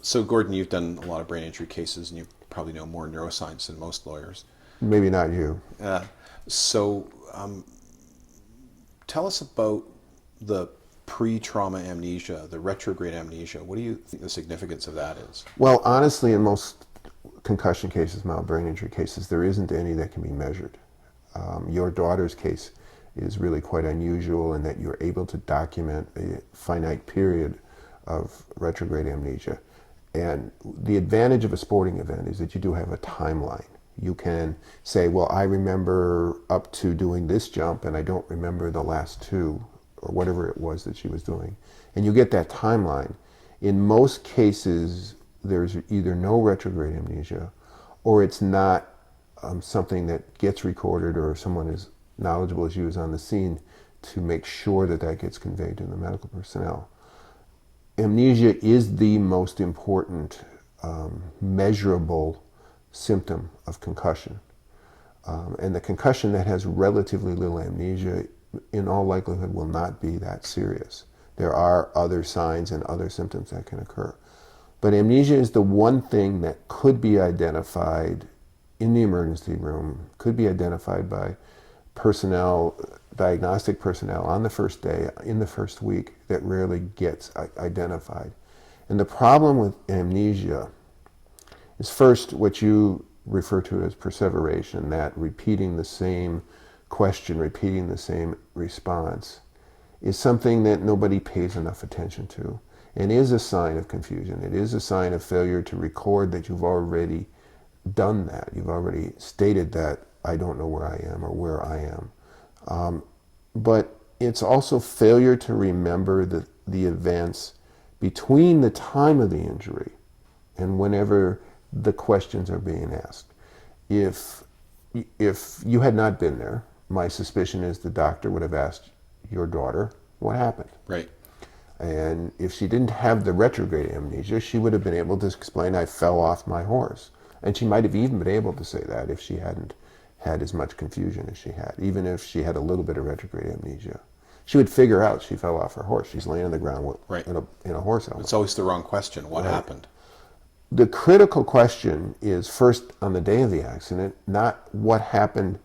So, Gordon, you've done a lot of brain injury cases, and you probably know more neuroscience than most lawyers. Maybe not you. Uh, so, tell us about the pre-trauma amnesia, the retrograde amnesia. What do you think the significance of that is? Well, honestly, in most concussion cases, mild brain injury cases, there isn't any that can be measured. Your daughter's case is really quite unusual in that you're able to document a finite period of retrograde amnesia. And the advantage of a sporting event is that you do have a timeline. You can say, well, I remember up to doing this jump and I don't remember the last two, or whatever it was that she was doing. And you get that timeline. In most cases, there's either no retrograde amnesia, or it's not something that gets recorded, or someone as knowledgeable as you is on the scene to make sure that that gets conveyed to the medical personnel. Amnesia is the most important measurable symptom of concussion. And the concussion that has relatively little amnesia, in all likelihood, will not be that serious. There are other signs and other symptoms that can occur. But amnesia is the one thing that could be identified in the emergency room, could be identified by personnel, diagnostic personnel on the first day, in the first week, that rarely gets identified. And the problem with amnesia is, first, what you refer to as perseveration, that repeating the same question, repeating the same response, is something that nobody pays enough attention to, and is a sign of confusion. It is a sign of failure to record that you've already done that. You've already stated that I don't know where I am or where I am. But it's also failure to remember the events between the time of the injury and whenever the questions are being asked. If you had not been there, my suspicion is the doctor would have asked your daughter what happened. Right. And if she didn't have the retrograde amnesia, she would have been able to explain, I fell off my horse. And she might have even been able to say that if she hadn't had as much confusion as she had, even if she had a little bit of retrograde amnesia. She would figure out she fell off her horse. She's laying on the ground Right. in a horse helmet. It's always the wrong question. What Right. happened? The critical question is, first, on the day of the accident, not what happened,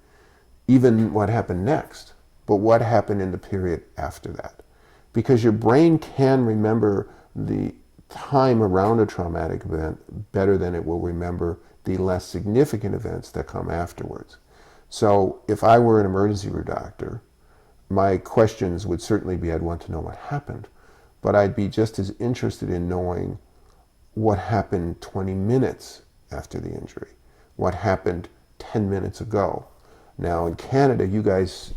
even what happened next, but what happened in the period after that. Because your brain can remember the time around a traumatic event better than it will remember the less significant events that come afterwards. So if I were an emergency room doctor, my questions would certainly be, I'd want to know what happened, but I'd be just as interested in knowing what happened 20 minutes after the injury, what happened 10 minutes ago. Now in Canada, you guys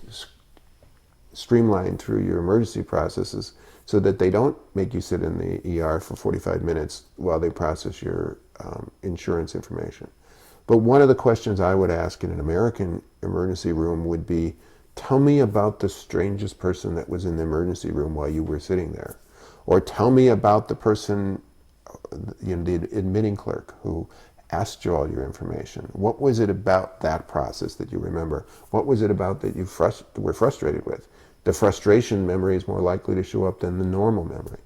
streamline through your emergency processes so that they don't make you sit in the ER for 45 minutes while they process your insurance information. But one of the questions I would ask in an American emergency room would be, tell me about the strangest person that was in the emergency room while you were sitting there. Or tell me about the person, the admitting clerk who asked you all your information. What was it about that process that you remember? What was it about that you were frustrated with? The frustration memory is more likely to show up than the normal memory.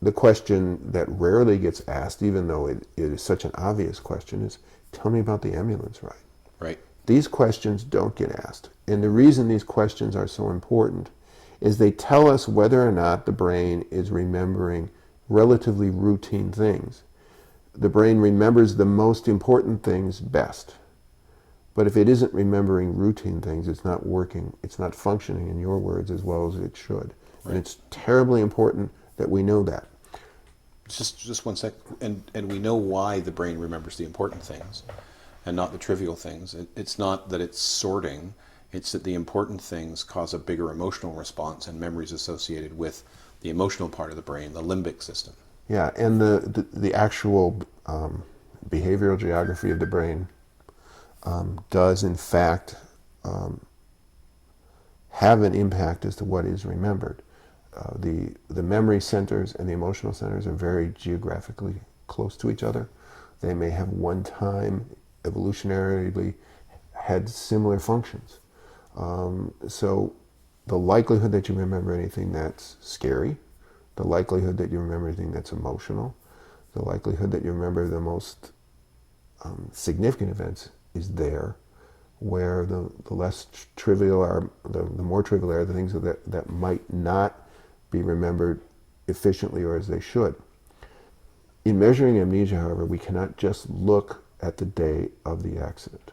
The question that rarely gets asked, even though it is such an obvious question, is, tell me about the ambulance ride. Right. These questions don't get asked. And the reason these questions are so important is they tell us whether or not the brain is remembering relatively routine things. The brain remembers the most important things best. But if it isn't remembering routine things, it's not working, it's not functioning, in your words, as well as it should. Right. And it's terribly important that we know that. Just one sec. And we know why the brain remembers the important things and not the trivial things. It's not that it's sorting, it's that the important things cause a bigger emotional response and memories associated with the emotional part of the brain, the limbic system. Yeah, and the actual behavioral geography of the brain does in fact have an impact as to what is remembered. The memory centers and the emotional centers are very geographically close to each other. They may have one time evolutionarily had similar functions. So the likelihood that you remember anything that's scary, the likelihood that you remember anything that's emotional, the likelihood that you remember the most significant events is there, where the less trivial are, the more trivial are the things that might not be remembered efficiently or as they should. In measuring amnesia, however, we cannot just look at the day of the accident.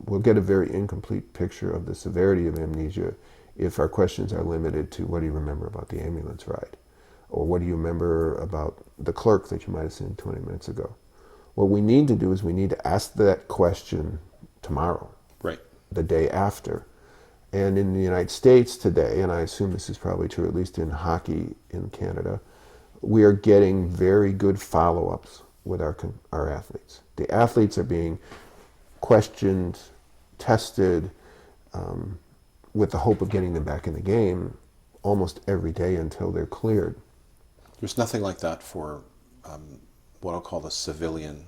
We'll get a very incomplete picture of the severity of amnesia if our questions are limited to what do you remember about the ambulance ride? Or what do you remember about the clerk that you might have seen 20 minutes ago? What we need to do is we need to ask that question tomorrow, Right. the day after. And in the United States today, and I assume this is probably true at least in hockey in Canada, we are getting very good follow-ups with our athletes. The athletes are being questioned, tested, with the hope of getting them back in the game almost every day until they're cleared. There's nothing like that for what I'll call the civilian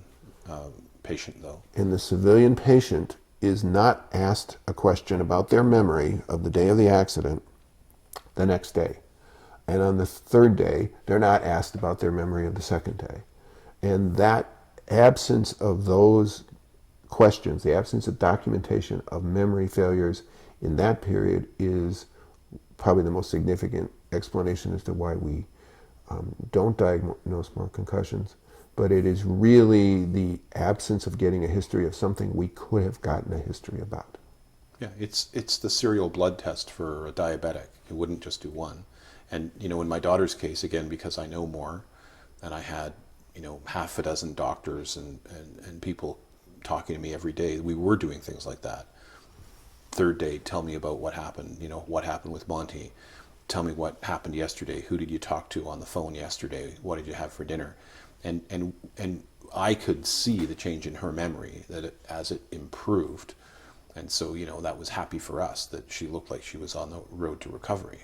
patient, though. And the civilian patient is not asked a question about their memory of the day of the accident the next day. And on the third day, they're not asked about their memory of the second day. And that absence of those questions, the absence of documentation of memory failures in that period is probably the most significant explanation as to why we don't diagnose more concussions. But it is really the absence of getting a history of something we could have gotten a history about. Yeah, it's the serial blood test for a diabetic. It wouldn't just do one. And, in my daughter's case, again, because I know more, and I had, half a dozen doctors and people talking to me every day, we were doing things like that. Third day, tell me about what happened, what happened with Monty. Tell me what happened yesterday. Who did you talk to on the phone yesterday? What did you have for dinner? And I could see the change in her memory, that as it improved. And so, that was happy for us, that she looked like she was on the road to recovery.